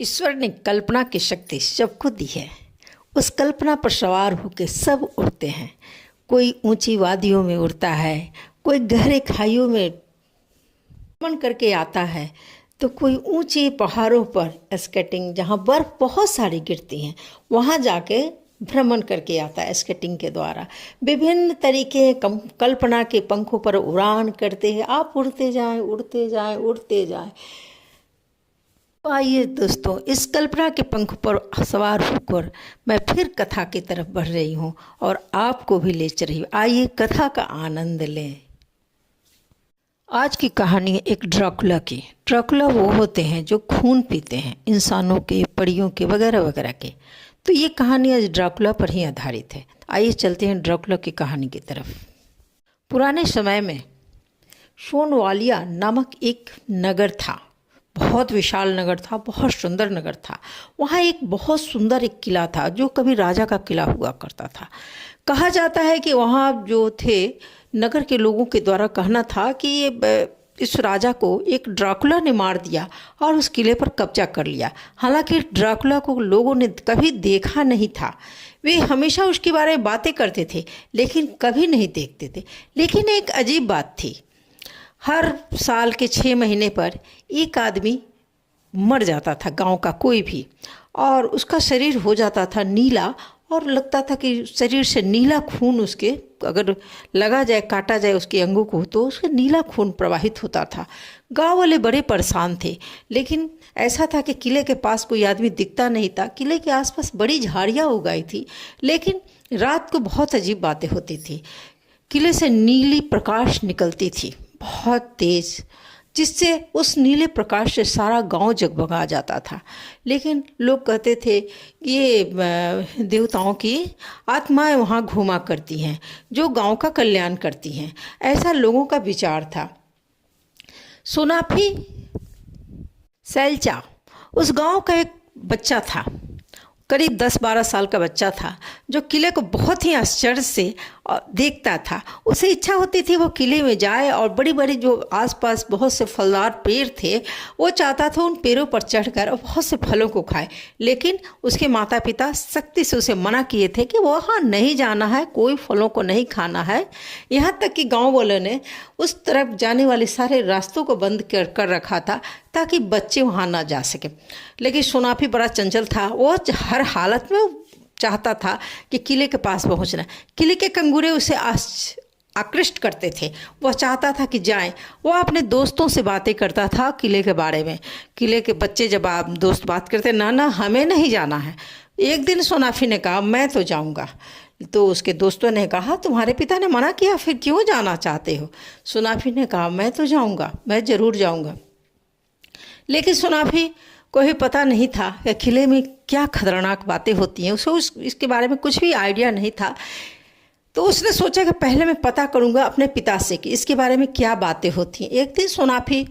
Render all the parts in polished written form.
ईश्वर ने कल्पना की शक्ति सबको दी है। उस कल्पना पर सवार होकर सब उड़ते हैं। कोई ऊंची वादियों में उड़ता है, कोई गहरे खाइयों में भ्रमण करके आता है, तो कोई ऊंचे पहाड़ों पर स्केटिंग, जहाँ बर्फ बहुत सारी गिरती हैं, वहाँ जाके भ्रमण करके आता है स्केटिंग के द्वारा। विभिन्न तरीके कल्पना के पंखों पर उड़ान करते हैं। आप उड़ते जाएं, उड़ते जाएं, उड़ते जाएं। तो आइए दोस्तों, इस कल्पना के पंख पर सवार होकर मैं फिर कथा की तरफ बढ़ रही हूँ और आपको भी ले चल रही हूँ। आइए कथा का आनंद लें। आज की कहानी है एक ड्रैकुला की। ड्रैकुला वो होते हैं जो खून पीते हैं, इंसानों के, परियों के, वगैरह वगैरह के। तो ये कहानी आज ड्रैकुला पर ही आधारित है। आइए चलते हैं ड्रैकुला की कहानी की तरफ। पुराने समय में सोनवालिया नामक एक नगर था। बहुत विशाल नगर था, बहुत सुंदर नगर था। वहाँ एक बहुत सुंदर एक किला था जो कभी राजा का किला हुआ करता था। कहा जाता है कि वहाँ जो थे नगर के लोगों के द्वारा कहना था कि ये इस राजा को एक ड्रैकुला ने मार दिया और उस किले पर कब्जा कर लिया। हालांकि ड्रैकुला को लोगों ने कभी देखा नहीं था। वे हमेशा उसके बारे में बातें करते थे लेकिन कभी नहीं देखते थे। लेकिन एक अजीब बात थी, हर साल के 6 महीने पर एक आदमी मर जाता था, गांव का कोई भी, और उसका शरीर हो जाता था नीला और लगता था कि शरीर से नीला खून उसके अगर लगा जाए, काटा जाए उसके अंगों को, तो उसका नीला खून प्रवाहित होता था। गांव वाले बड़े परेशान थे। लेकिन ऐसा था कि किले के पास कोई आदमी दिखता नहीं था। किले के आसपास बड़ी झाड़ियाँ उगाई थी, लेकिन रात को बहुत अजीब बातें होती थी। किले से नीली प्रकाश निकलती थी, बहुत तेज, जिससे उस नीले प्रकाश से सारा गांव जगमगा जाता था। लेकिन लोग कहते थे ये देवताओं की आत्माएं वहाँ घूमा करती हैं जो गांव का कल्याण करती हैं, ऐसा लोगों का विचार था। सोनाफी सैलचा उस गांव का एक बच्चा था, करीब 10-12 साल का बच्चा था, जो किले को बहुत ही आश्चर्य से देखता था। उसे इच्छा होती थी वो किले में जाए और बड़ी बड़ी जो आसपास बहुत से फलदार पेड़ थे, वो चाहता था उन पेड़ों पर चढ़कर और बहुत से फलों को खाए। लेकिन उसके माता पिता सख्ती से उसे मना किए थे कि वहाँ नहीं जाना है, कोई फलों को नहीं खाना है। यहाँ तक कि गाँव वालों ने उस तरफ जाने वाले सारे रास्तों को बंद कर रखा था ताकि बच्चे वहाँ ना जा सके। लेकिन सोनाफी बड़ा चंचल था। वो हर हालत में चाहता था कि किले के पास पहुंचना। किले के कंगूरे उसे आकृष्ट करते थे। वह चाहता था कि जाएं। वह अपने दोस्तों से बातें करता था किले के बारे में। किले के बच्चे जब आप दोस्त बात करते, ना ना हमें नहीं जाना है। एक दिन सोनाफी ने कहा मैं तो जाऊंगा। तो उसके दोस्तों ने कहा तुम्हारे पिता ने मना किया, फिर क्यों जाना चाहते हो? सोनाफी ने कहा मैं तो जाऊंगा, मैं ज़रूर जाऊंगा। लेकिन सोनाफी को भी पता नहीं था कि किले में क्या खतरनाक बातें होती हैं। उसे इसके बारे में कुछ भी आइडिया नहीं था। तो उसने सोचा कि पहले मैं पता करूंगा अपने पिता से कि इसके बारे में क्या बातें होती हैं। एक दिन सोनाफी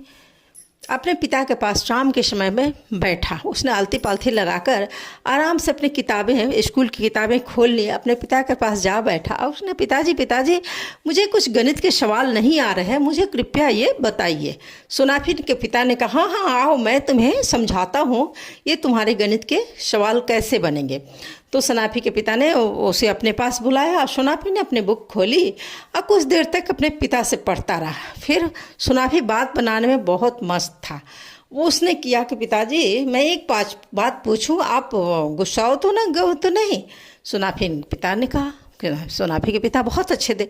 अपने पिता के पास शाम के समय में बैठा। उसने आलती पालती लगाकर आराम से अपनी किताबें, स्कूल की किताबें खोल ली, अपने पिता के पास जा बैठा और उसने पिताजी मुझे कुछ गणित के सवाल नहीं आ रहे हैं, मुझे कृपया ये बताइए। सोनाफी के पिता ने कहा हाँ आओ, मैं तुम्हें समझाता हूँ ये तुम्हारे गणित के सवाल कैसे बनेंगे। तो सोनाफी के पिता ने उसे अपने पास बुलाया। सोनाफी ने अपनी बुक खोली और कुछ देर तक अपने पिता से पढ़ता रहा। फिर सोनाफी बात बनाने में बहुत मस्त था। वो उसने किया कि पिताजी मैं एक बात पूछूं, आप गुस्साओ तो ना, गो तो नहीं? सोनाफी पिता ने कहा। सोनाफी के पिता बहुत अच्छे थे।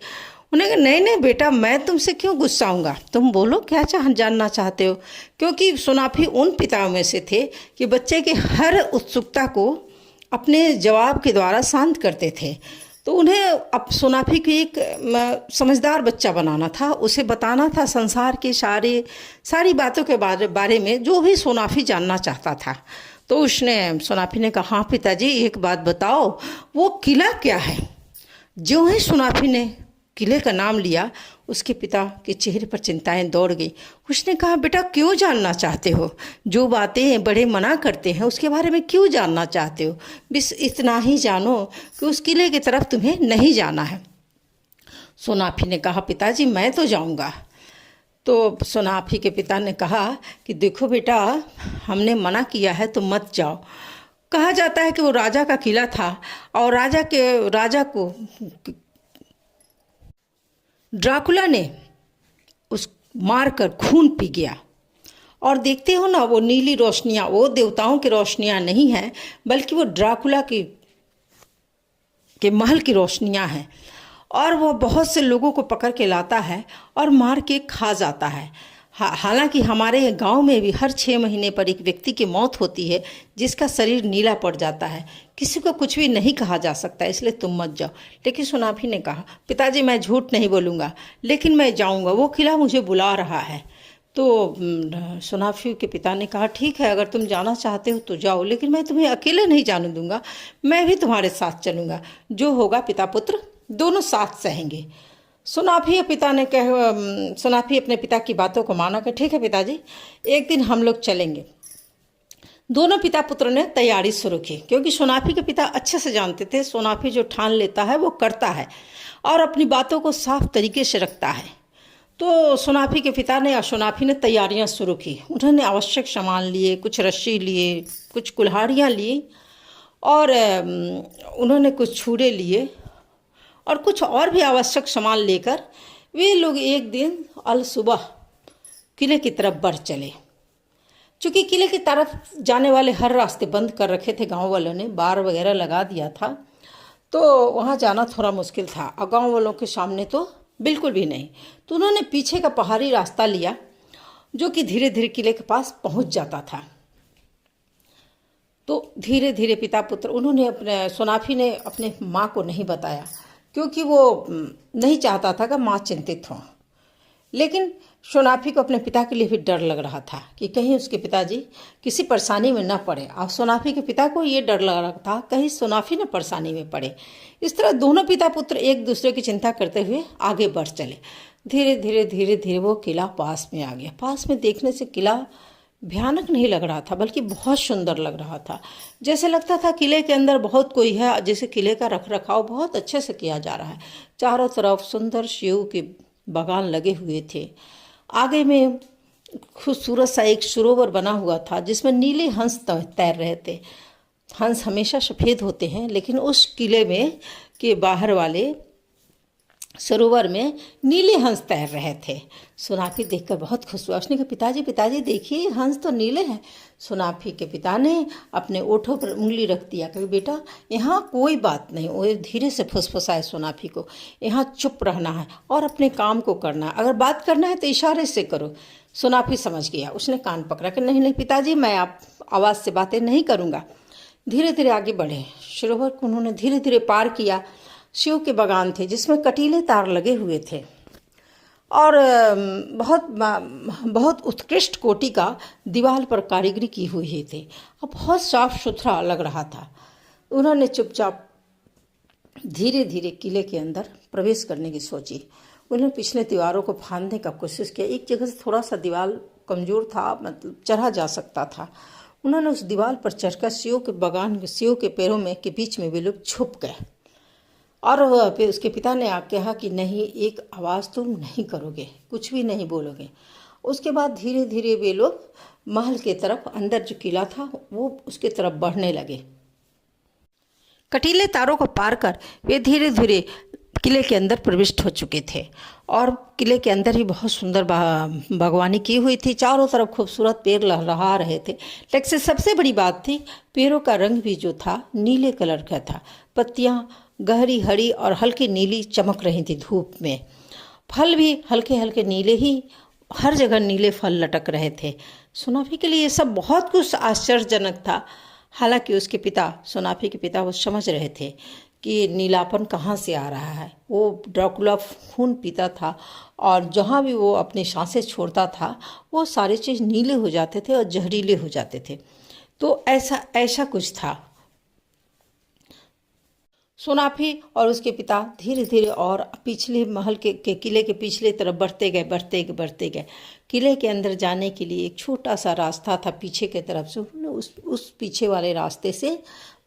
उन्हें कहा नहीं नहीं बेटा, मैं तुमसे क्यों गुस्साऊंगा, तुम बोलो क्या जानना चाहते हो। क्योंकि सोनाफी उन पिताओं में से थे कि बच्चे की हर उत्सुकता को अपने जवाब के द्वारा शांत करते थे। तो उन्हें अब सोनाफी को एक समझदार बच्चा बनाना था। उसे बताना था संसार की सारी बातों के बारे में जो भी सोनाफी जानना चाहता था। तो उसने सोनाफी ने कहा हाँ पिताजी एक बात बताओ, वो किला क्या है? जो ही सोनाफी ने किले का नाम लिया, उसके पिता के चेहरे पर चिंताएं दौड़ गई। उसने कहा बेटा क्यों जानना चाहते हो? जो बातें बड़े मना करते हैं उसके बारे में क्यों जानना चाहते हो? बस इतना ही जानो कि उस किले की तरफ तुम्हें नहीं जाना है। सोनाफी ने कहा पिताजी मैं तो जाऊंगा। तो सोनाफी के पिता ने कहा कि देखो बेटा, हमने मना किया है तो मत जाओ। कहा जाता है कि वो राजा का किला था और राजा को ड्राकुला ने उस मार कर खून पी गया। और देखते हो ना, वो नीली रोशनियाँ वो देवताओं की रोशनियाँ नहीं हैं, बल्कि वो ड्राकुला के महल की रोशनियाँ हैं। और वो बहुत से लोगों को पकड़ के लाता है और मार के खा जाता है। हालांकि हमारे गांव में भी हर 6 महीने पर एक व्यक्ति की मौत होती है जिसका शरीर नीला पड़ जाता है। किसी को कुछ भी नहीं कहा जा सकता, इसलिए तुम मत जाओ। लेकिन सोनाफी ने कहा, पिताजी मैं झूठ नहीं बोलूँगा, लेकिन मैं जाऊँगा, वो किला मुझे बुला रहा है। तो सोनाफी के पिता ने कहा, ठीक है, अगर तुम जाना चाहते हो तो जाओ, लेकिन मैं तुम्हें अकेले नहीं जाने दूंगा, मैं भी तुम्हारे साथ चलूँगा। जो होगा पिता पुत्र दोनों साथ सहेंगे। सोनाफी अपने पिता की बातों को माना कि ठीक है पिताजी, एक दिन हम लोग चलेंगे। दोनों पिता पुत्र ने तैयारी शुरू की, क्योंकि सोनाफी के पिता अच्छे से जानते थे सोनाफी जो ठान लेता है वो करता है और अपनी बातों को साफ तरीके से रखता है। तो सोनाफी के पिता ने और सोनाफी ने तैयारियां शुरू की। उन्होंने आवश्यक सामान लिए, कुछ रस्सी लिए, कुछ कुल्हाड़ियाँ ली और उन्होंने कुछ छुरे लिए और कुछ और भी आवश्यक सामान लेकर वे लोग एक दिन अल सुबह किले की तरफ बढ़ चले। चूँकि किले की तरफ जाने वाले हर रास्ते बंद कर रखे थे, गांव वालों ने बार वगैरह लगा दिया था, तो वहाँ जाना थोड़ा मुश्किल था और गांव वालों के सामने तो बिल्कुल भी नहीं। तो उन्होंने पीछे का पहाड़ी रास्ता लिया जो कि धीरे धीरे किले के पास पहुँच जाता था। तो धीरे धीरे पिता पुत्र सोनाफी ने अपने माँ को नहीं बताया, क्योंकि वो नहीं चाहता था कि माँ चिंतित हों। लेकिन सोनाफी को अपने पिता के लिए भी डर लग रहा था कि कहीं उसके पिताजी किसी परेशानी में न पड़े, और सोनाफी के पिता को ये डर लग रहा था कहीं सोनाफी न परेशानी में पड़े। इस तरह दोनों पिता पुत्र एक दूसरे की चिंता करते हुए आगे बढ़ चले। धीरे धीरे वो किला पास में आ गया। पास में देखने से किला भयानक नहीं लग रहा था, बल्कि बहुत सुंदर लग रहा था। जैसे लगता था किले के अंदर बहुत कोई है, जैसे किले का रख रखाव बहुत अच्छे से किया जा रहा है। चारों तरफ सुंदर सेव के बागान लगे हुए थे। आगे में खूबसूरत सा एक सरोवर बना हुआ था जिसमें नीले हंस तैर रहे थे। हंस हमेशा सफ़ेद होते हैं, लेकिन उस किले में के बाहर वाले सरोवर में नीले हंस तैर रहे थे। सोनाफी देखकर बहुत खुश हुआ। उसने कहा, पिताजी पिताजी देखिए, हंस तो नीले हैं। सोनाफी के पिता ने अपने ओठों पर उंगली रख दिया, कहा बेटा यहाँ कोई बात नहीं। वो धीरे से फुसफुसाए सोनाफी को, यहाँ चुप रहना है और अपने काम को करना है, अगर बात करना है तो इशारे से करो। सोनाफी समझ गया। उसने कान पकड़ा कि नहीं नहीं पिताजी, मैं आप आवाज़ से बातें नहीं करूँगा। धीरे धीरे आगे बढ़े। सरोवर को उन्होंने धीरे धीरे पार किया। सेव के बागान थे जिसमें कटीले तार लगे हुए थे और बहुत उत्कृष्ट कोटि का दीवार पर कारीगरी की हुई थी और बहुत साफ सुथरा लग रहा था। उन्होंने चुपचाप धीरे धीरे किले के अंदर प्रवेश करने की सोची। उन्होंने पिछले दीवारों को फांदने का कोशिश किया। एक जगह से थोड़ा सा दीवार कमज़ोर था, मतलब चढ़ा जा सकता था। उन्होंने उस दीवार पर चढ़कर सेव के बागान सेव के पेड़ों में के बीच में वे लोग छुप गए। और फिर उसके पिता ने कहा कि नहीं, एक आवाज़ तुम नहीं करोगे, कुछ भी नहीं बोलोगे। उसके बाद धीरे धीरे वे लोग महल के तरफ, अंदर जो किला था वो उसके तरफ बढ़ने लगे। कटीले तारों को पार कर वे धीरे धीरे किले के अंदर प्रविष्ट हो चुके थे और किले के अंदर ही बहुत सुंदर बागवानी की हुई थी। चारों तरफ खूबसूरत पेड़ लहरा रहे थे। लेकिन सबसे बड़ी बात थी, पेड़ों का रंग भी जो था नीले कलर का था। पत्तियाँ गहरी हरी और हल्की नीली चमक रही थी धूप में। फल भी हल्के हल्के नीले ही, हर जगह नीले फल लटक रहे थे। सोनाफी के लिए ये सब बहुत कुछ आश्चर्यजनक था। हालांकि उसके पिता, सोनाफी के पिता, वो समझ रहे थे कि नीलापन कहाँ से आ रहा है। वो ड्राकुला खून पीता था और जहाँ भी वो अपनी सांसें छोड़ता था वो सारी चीज़ नीले हो जाते थे और जहरीले हो जाते थे। तो ऐसा कुछ था। सोनाफी और उसके पिता धीरे धीरे और पिछले महल के किले के पिछले तरफ बढ़ते गए। किले के अंदर जाने के लिए एक छोटा सा रास्ता था पीछे के तरफ से। उन्होंने उस पीछे वाले रास्ते से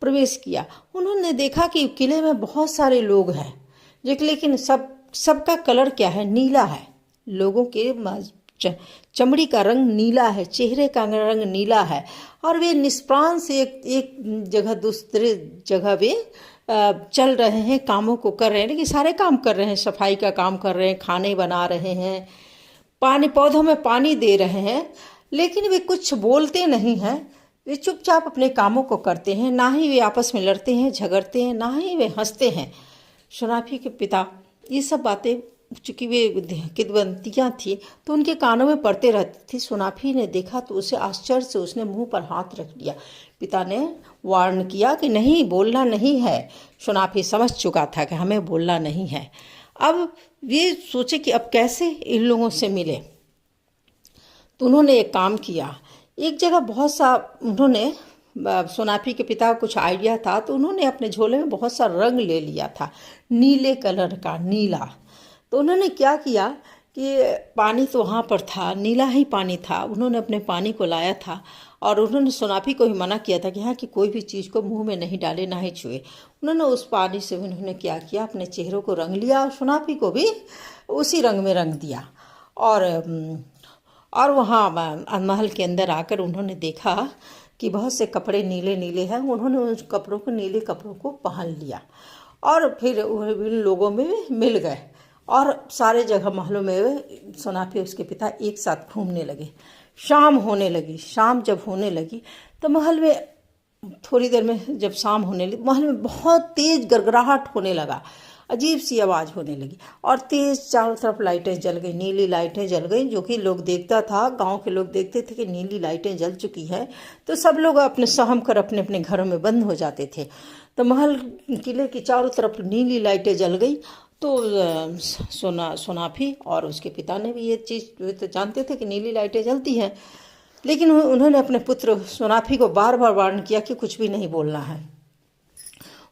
प्रवेश किया। उन्होंने देखा कि किले में बहुत सारे लोग हैं, लेकिन सबका कलर क्या है, नीला है। लोगों के चमड़ी का रंग नीला है, चेहरे का रंग नीला है, और वे निष्प्राण से एक जगह दूसरे जगह वे चल रहे हैं, कामों को कर रहे हैं। लेकिन सारे काम कर रहे हैं, सफाई का काम कर रहे हैं, खाने बना रहे हैं, पानी, पौधों में पानी दे रहे हैं, लेकिन वे कुछ बोलते नहीं हैं। वे चुपचाप अपने कामों को करते हैं। ना ही वे आपस में लड़ते हैं, झगड़ते हैं, ना ही वे हंसते हैं। सोनाफी के पिता ये सब बातें, चूँकि वे किदवंतियाँ थी तो उनके कानों में पड़ते रहती थी। सोनाफी ने देखा तो उसे आश्चर्य से उसने मुंह पर हाथ रख दिया। पिता ने वार्न किया कि नहीं, बोलना नहीं है। सोनाफी समझ चुका था कि हमें बोलना नहीं है। अब ये सोचे कि अब कैसे इन लोगों से मिले, तो उन्होंने एक काम किया। एक जगह बहुत सा उन्होंने, सोनाफी के पिता को कुछ आइडिया था, तो उन्होंने अपने झोले में बहुत सा रंग ले लिया था, नीले कलर का, नीला। तो उन्होंने क्या किया कि पानी तो वहाँ पर था, नीला ही पानी था। उन्होंने अपने पानी को लाया था और उन्होंने सोनाफी को ही मना किया था कि हाँ कि कोई भी चीज़ को मुंह में नहीं डाले, ना ही छुए। उन्होंने उस पानी से उन्होंने क्या किया, अपने चेहरों को रंग लिया और सोनाफी को भी उसी रंग में रंग दिया। और वहाँ महल के अंदर आकर उन्होंने देखा कि बहुत से कपड़े नीले नीले हैं। उन्होंने उन कपड़ों को, नीले कपड़ों को पहन लिया और फिर उन लोगों में मिल गए और सारे जगह महलों में सोनाफी उसके पिता एक साथ घूमने लगे। शाम होने लगी। शाम जब होने लगी तो महल में, थोड़ी देर में जब शाम होने लगी, महल में बहुत तेज गड़गड़ाहट होने लगा, अजीब सी आवाज़ होने लगी और तेज चारों तरफ लाइटें जल गई, नीली लाइटें जल गई। जो कि लोग देखता था, गांव के लोग देखते थे कि नीली लाइटें जल चुकी है, तो सब लोग अपने सहम कर अपने अपने घरों में बंद हो जाते थे। तो महल, किले की चारों तरफ नीली लाइटें जल गई। तो सोनाफी और उसके पिता ने भी ये चीज़ तो जानते थे कि नीली लाइटें जलती हैं, लेकिन उन्होंने अपने पुत्र सोनाफी को बार बार वार्न किया कि कुछ भी नहीं बोलना है।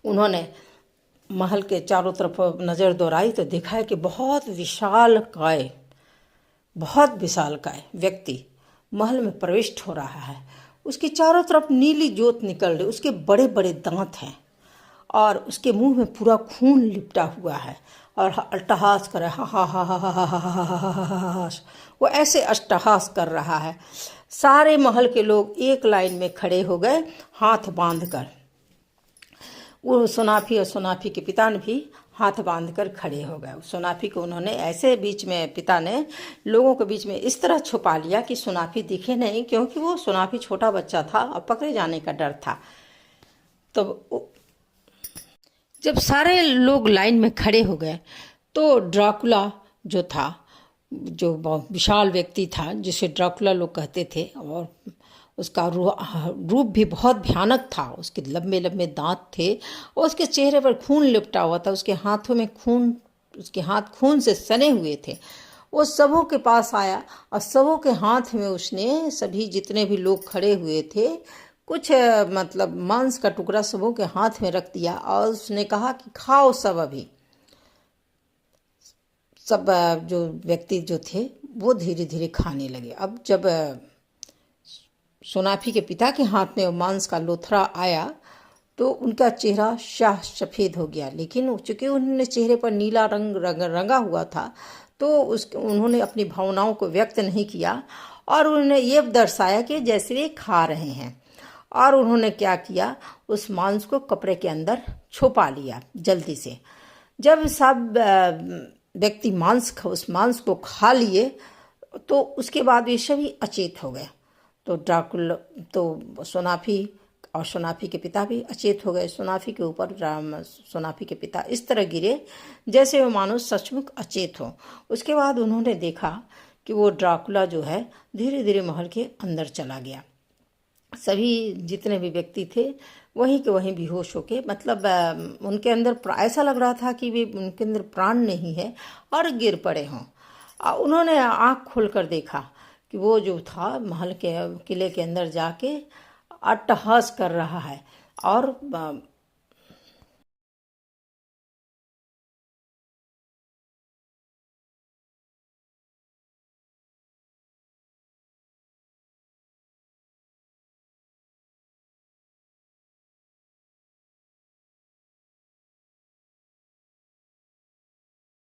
उन्होंने महल के चारों तरफ नज़र दौड़ाई तो देखा है कि बहुत विशालकाय व्यक्ति महल में प्रविष्ट हो रहा है। उसके चारों तरफ नीली ज्योत निकल रही, उसके बड़े बड़े दांत हैं और उसके मुंह में पूरा खून लिपटा हुआ है और अट्टहास कर रहा है, हा हा हा हा हा। वो ऐसे अट्टहास कर रहा है। सारे महल के लोग एक लाइन में खड़े हो गए, हाथ बांध कर। वो सोनाफी और सोनाफी के पिता ने भी हाथ बांधकर खड़े हो गए। सोनाफी को उन्होंने ऐसे बीच में, पिता ने लोगों के बीच में इस तरह छुपा लिया कि सोनाफी दिखे नहीं, क्योंकि वो सोनाफी छोटा बच्चा था और पकड़े जाने का डर था। तो जब सारे लोग लाइन में खड़े हो गए तो ड्राकुला जो था, जो विशाल व्यक्ति था, जिसे ड्राकुला लोग कहते थे, और उसका रूप भी बहुत भयानक था। उसके लंबे लंबे दांत थे और उसके चेहरे पर खून लिपटा हुआ था। उसके हाथों में खून, उसके हाथ खून से सने हुए थे। वो सबों के पास आया और सबों के हाथ में उसने, सभी जितने भी लोग खड़े हुए थे, कुछ मतलब मांस का टुकड़ा सबों के हाथ में रख दिया और उसने कहा कि खाओ सब। अभी सब जो व्यक्ति जो थे वो धीरे धीरे खाने लगे। अब जब सोनाफी के पिता के हाथ में मांस का लोथड़ा आया तो उनका चेहरा शाह सफ़ेद हो गया, लेकिन चूँकि उन्होंने चेहरे पर नीला रंगा हुआ था तो उन्होंने अपनी भावनाओं को व्यक्त नहीं किया और उन्होंने ये दर्शाया कि जैसे वे खा रहे हैं। और उन्होंने क्या किया, उस मांस को कपड़े के अंदर छुपा लिया जल्दी से। जब सब व्यक्ति उस मांस को खा लिए तो उसके बाद वे सभी अचेत हो गए। तो सोनाफी और सोनाफी के पिता भी अचेत हो गए। सोनाफी के ऊपर सोनाफी के पिता इस तरह गिरे जैसे वो मानो सचमुच अचेत हो। उसके बाद उन्होंने देखा कि वो ड्राकुला जो है धीरे धीरे महल के अंदर चला गया। सभी जितने भी व्यक्ति थे वहीं के वहीं बेहोश होके, मतलब उनके अंदर ऐसा लग रहा था कि वे, उनके अंदर प्राण नहीं है और गिर पड़े हों। उन्होंने आँख खोलकर देखा कि वो जो था महल के किले के अंदर जाके अट्टहास कर रहा है और